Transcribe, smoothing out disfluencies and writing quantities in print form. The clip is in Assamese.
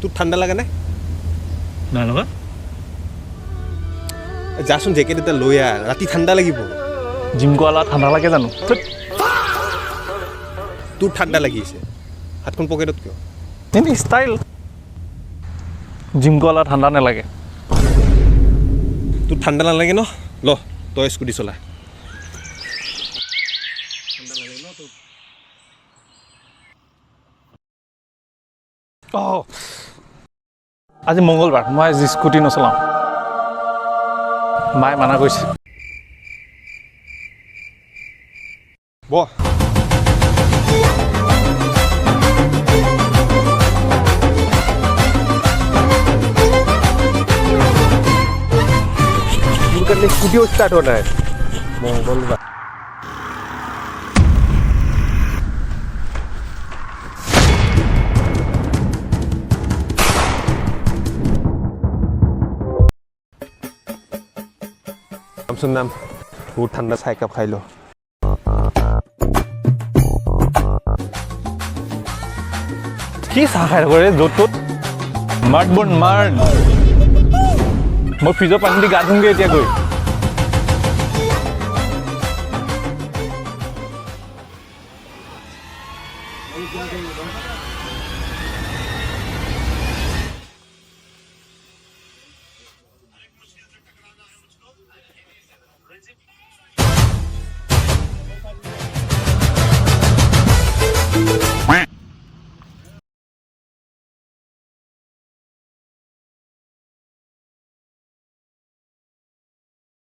তোৰ ঠাণ্ডা লাগে নাই নাই লগা যাচোন জেকেট এটা লৈ আহ ৰাতি ঠাণ্ডা লাগিব জিম কৰালা ঠাণ্ডা লাগে জানো তোৰ ঠাণ্ডা লাগিছে হাতখন পকেটত কিয় এনেই ষ্টাইল জিম কৰালা ঠাণ্ডা নালাগে তোৰ ঠাণ্ডা নালাগে ন ল তই স্কুটি চলা অঁ আজি মংগলবাৰ মই আজি স্কুটি নচলাওঁ মায়ে মানা কৰিছে বহ करने स्टूडियो स्टार्ट होना है मंगलवार सुन नाम बहुत ठंडा चाय कप खाई लो কি চাহ খাই থাকোঁ য'ত ত'ত মাৰ্ট বন মাৰ্ট মই ফ্ৰিজৰ পানী দি গা ধুমগৈ এতিয়া গৈ